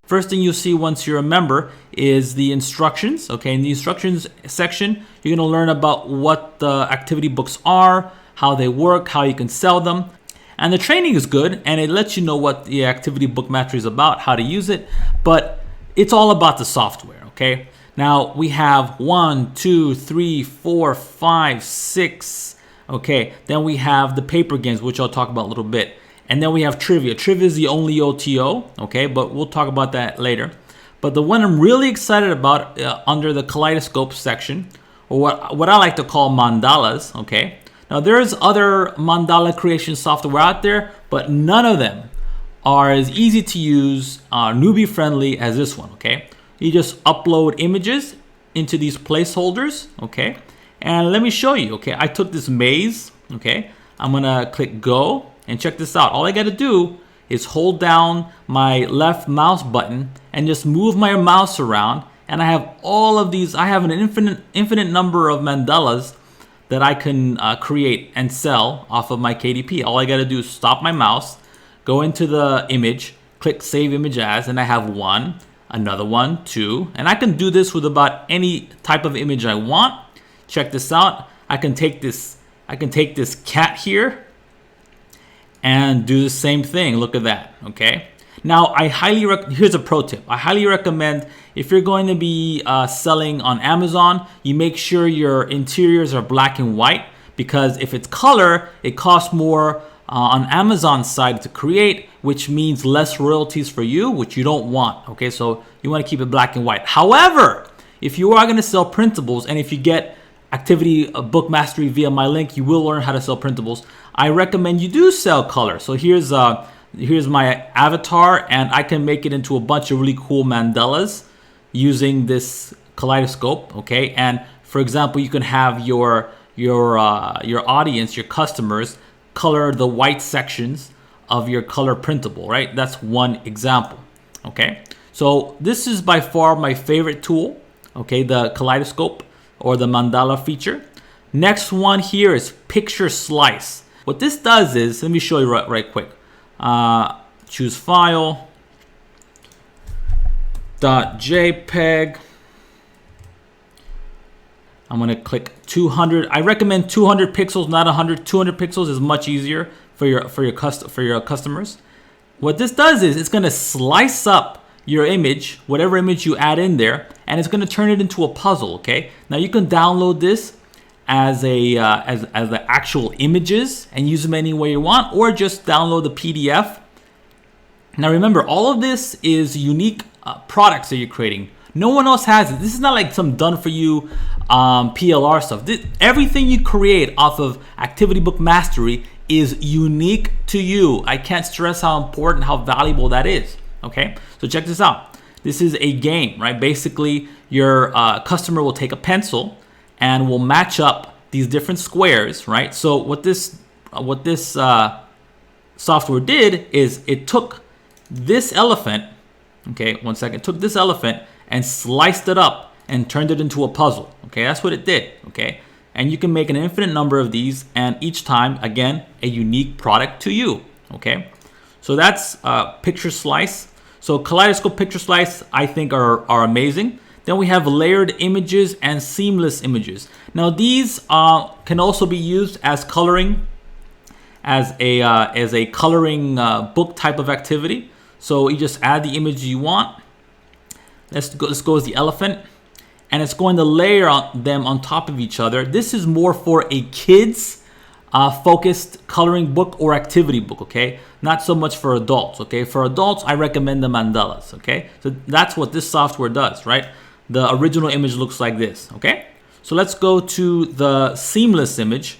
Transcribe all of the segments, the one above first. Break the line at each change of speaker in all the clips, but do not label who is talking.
First thing you'll see once you're a member is the instructions. Okay, in the instructions section, you're going to learn about what the activity books are, how they work, how you can sell them. And the training is good, and it lets you know what the activity book mastery is about, how to use it, but it's all about the software, okay? Now we have 1, 2, 3, 4, 5, 6. Okay, then we have the paper games, which I'll talk about a little bit. And then we have trivia. Trivia is the only OTO, okay, but we'll talk about that later. But the one I'm really excited about under the kaleidoscope section, or what I like to call mandalas, okay? Now there's other mandala creation software out there, but none of them are as easy to use, newbie friendly as this one, okay? You just upload images into these placeholders, okay? And let me show you, okay? I took this maze, okay? I'm gonna click go and check this out. All I gotta do is hold down my left mouse button and just move my mouse around, and I have all of these. I have an infinite number of mandalas that I can create and sell off of my KDP. All I gotta do is stop my mouse, go into the image, click save image as, and I have one, another one, two, and I can do this with about any type of image I want. Check this out. I can take this cat here and do the same thing. Look at that, okay? Now, here's a pro tip. I highly recommend, if you're going to be selling on Amazon, you make sure your interiors are black and white, because if it's color, it costs more on Amazon's side to create, which means less royalties for you, which you don't want, okay? So you want to keep it black and white. However, if you are going to sell printables, and if you get activity book mastery via my link, you will learn how to sell printables. I recommend you do sell color. So here's my avatar, and I can make it into a bunch of really cool mandalas using this kaleidoscope, okay? And for example, you can have your audience, your customers, color the white sections of your color printable, right? That's one example, okay? So this is by far my favorite tool, okay? The kaleidoscope or the mandala feature. Next one here is picture slice. What this does is, let me show you right quick. Choose file, .jpeg. I'm gonna click 200. I recommend 200 pixels, not 100. 200 pixels is much easier for your customers. What this does is it's gonna slice up your image, whatever image you add in there, and it's gonna turn it into a puzzle. Okay. Now you can download this as the actual images and use them any way you want, or just download the PDF. Now remember, all of this is unique products that you're creating. No one else has it. This is not like some done for you PLR stuff. Everything you create off of Activity Book Mastery is unique to you. I can't stress how important, how valuable that is. Okay, so check this out. This is a game, right? Basically, your customer will take a pencil and will match up these different squares, right? So what this software did is it took this elephant, okay, one second, took this elephant and sliced it up and turned it into a puzzle. Okay, that's what it did. Okay, and you can make an infinite number of these, and each time, again, a unique product to you. Okay, so that's picture slice. So kaleidoscope, picture slice, I think are amazing. Then we have layered images and seamless images. Now these can also be used as coloring, as a coloring book type of activity. So you just add the image you want. Let's go as the elephant, and it's going to layer them on top of each other. This is more for a kids focused coloring book or activity book, okay? Not so much for adults, okay? For adults, I recommend the mandalas, okay? So that's what this software does, right? The original image looks like this, okay? So let's go to the seamless image.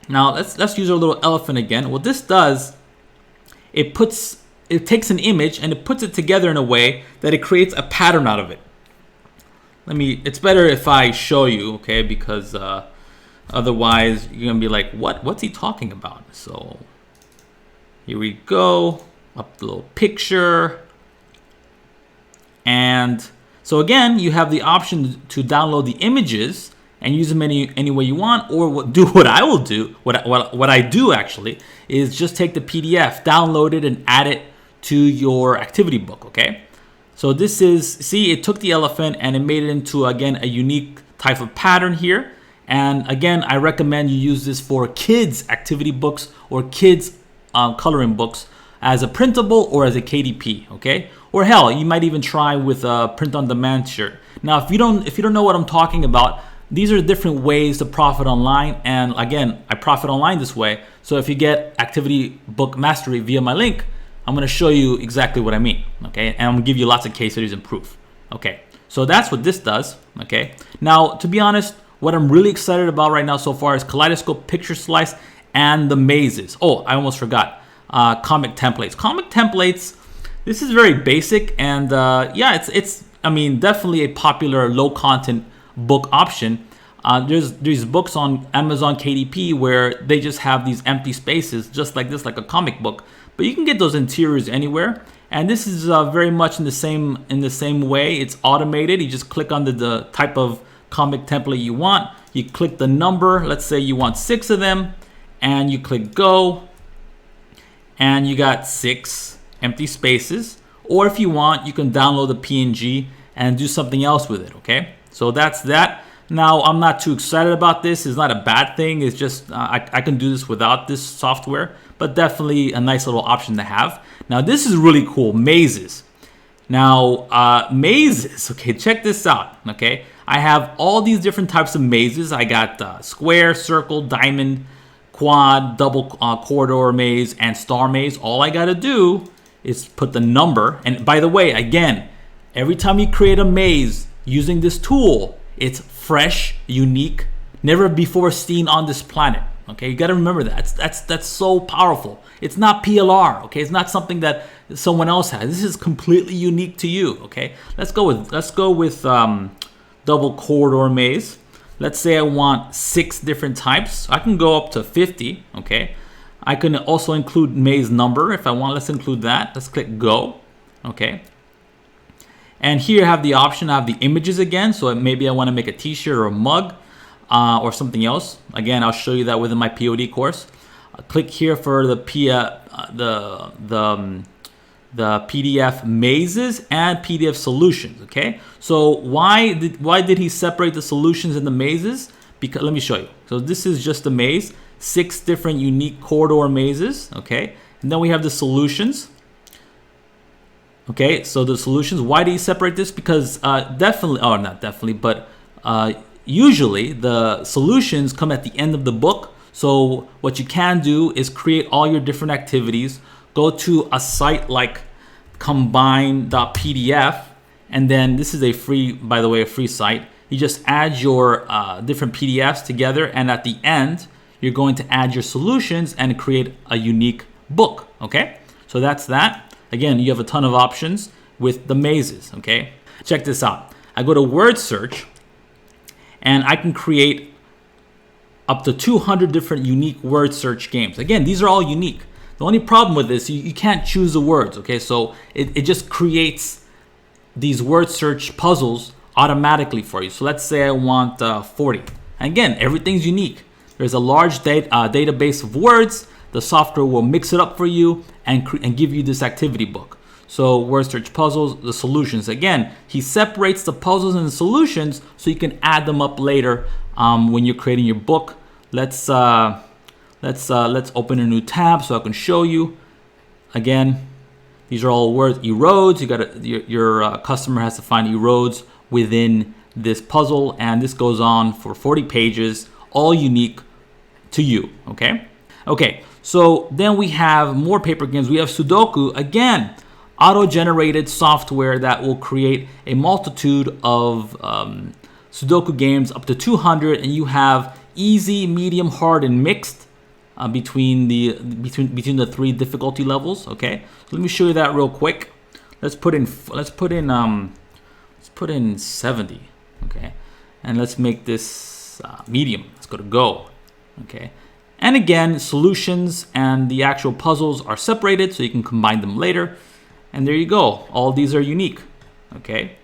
Now let's use our little elephant again. What this does, it takes an image and it puts it together in a way that it creates a pattern out of it. It's better if I show you, okay? Because otherwise you're gonna be like, what's he talking about? So here we go, up the little picture. And so again, you have the option to download the images and use them any way you want, or do what I will do. What I do actually is just take the PDF, download it, and add it to your activity book, okay? So this is, see, it took the elephant and it made it into, again, a unique type of pattern here. And again, I recommend you use this for kids activity books or kids coloring books as a printable or as a KDP, okay? Or hell, you might even try with a print-on-demand shirt. Now, if you don't know what I'm talking about, these are different ways to profit online. And again, I profit online this way. So if you get activity book mastery via my link, I'm going to show you exactly what I mean, okay? And I'm going to give you lots of case studies and proof, okay? So that's what this does, okay? Now, to be honest, what I'm really excited about right now so far is Kaleidoscope, Picture Slice, and the mazes. Oh, I almost forgot. Comic templates. Comic templates, this is very basic, and yeah, it's I mean, definitely a popular low-content book option. There's books on Amazon KDP where they just have these empty spaces, just like this, like a comic book. But you can get those interiors anywhere, and this is very much in the same way. It's automated. You just click on the type of comic template you want. You click the number. Let's say you want 6 of them, and you click go, and you got 6 empty spaces. Or if you want, you can download the PNG and do something else with it. Okay, so that's that. Now, I'm not too excited about this. It's not a bad thing. It's just I can do this without this software, but definitely a nice little option to have. Now, this is really cool. Mazes. Now, mazes. Okay, check this out. Okay, I have all these different types of mazes. I got square, circle, diamond, quad, double corridor maze, and star maze. All I got to do is put the number. And by the way, again, every time you create a maze using this tool, it's fresh, unique, never before seen on this planet. Okay, you got to remember that. That's so powerful. It's not PLR. Okay, it's not something that someone else has. This is completely unique to you. Okay, let's go with double corridor maze. Let's say I want 6 different types. I can go up to 50. Okay, I can also include maze number if I want. Let's include that. Let's click go. Okay. And here I have the option, I have the images again. So maybe I want to make a t-shirt or a mug or something else. Again, I'll show you that within my POD course. Click here for the PDF mazes and PDF solutions. Okay. So why did he separate the solutions and the mazes? Because let me show you. So this is just a maze, 6 different unique corridor mazes. Okay. And then we have the solutions. Okay, so the solutions, why do you separate this? Because definitely, or not definitely, but usually the solutions come at the end of the book. So what you can do is create all your different activities, go to a site like combine.pdf, and then this is a free, by the way, a free site. You just add your different PDFs together, and at the end, you're going to add your solutions and create a unique book, okay? So that's that. Again, you have a ton of options with the mazes, okay? Check this out. I go to word search, and I can create up to 200 different unique word search games. Again, these are all unique. The only problem with this, you can't choose the words, okay? So it just creates these word search puzzles automatically for you. So let's say I want 40. And again, everything's unique. There's a large database of words. The software will mix it up for you and give you this activity book. So word search puzzles, the solutions. Again, he separates the puzzles and the solutions so you can add them up later when you're creating your book. Let's open a new tab so I can show you. Again, these are all words. Erodes. Your customer has to find erodes within this puzzle, and this goes on for 40 pages, all unique to you. Okay. Okay. So then we have more paper games. We have Sudoku, again, auto-generated software that will create a multitude of Sudoku games, up to 200, and you have easy, medium, hard, and mixed between the 3 difficulty levels. Okay, so let me show you that real quick. Let's put in 70. Okay, and let's make this medium. Let's go to go. Okay. And again, solutions and the actual puzzles are separated, so you can combine them later. And there you go. All these are unique. Okay.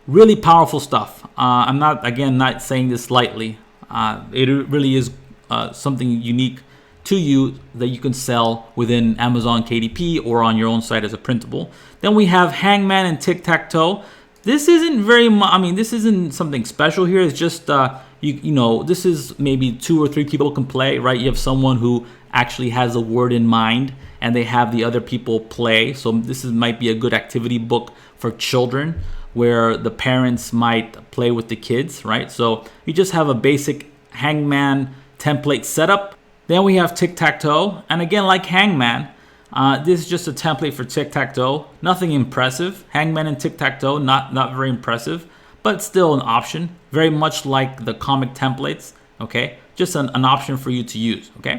Really powerful stuff. I'm not saying this lightly. It really is something unique to you that you can sell within Amazon KDP or on your own site as a printable. Then we have Hangman and tic-tac-toe. This isn't very much, I mean, this isn't something special here. It's just, you know, this is maybe 2 or 3 people can play, right? You have someone who actually has a word in mind and they have the other people play. So this might be a good activity book for children where the parents might play with the kids, right? So you just have a basic Hangman template setup. Then we have tic-tac-toe. And again, like Hangman, this is just a template for tic-tac-toe. Nothing impressive. Hangman and tic-tac-toe, not very impressive, but still an option. Very much like the comic templates, okay? Just an option for you to use, okay?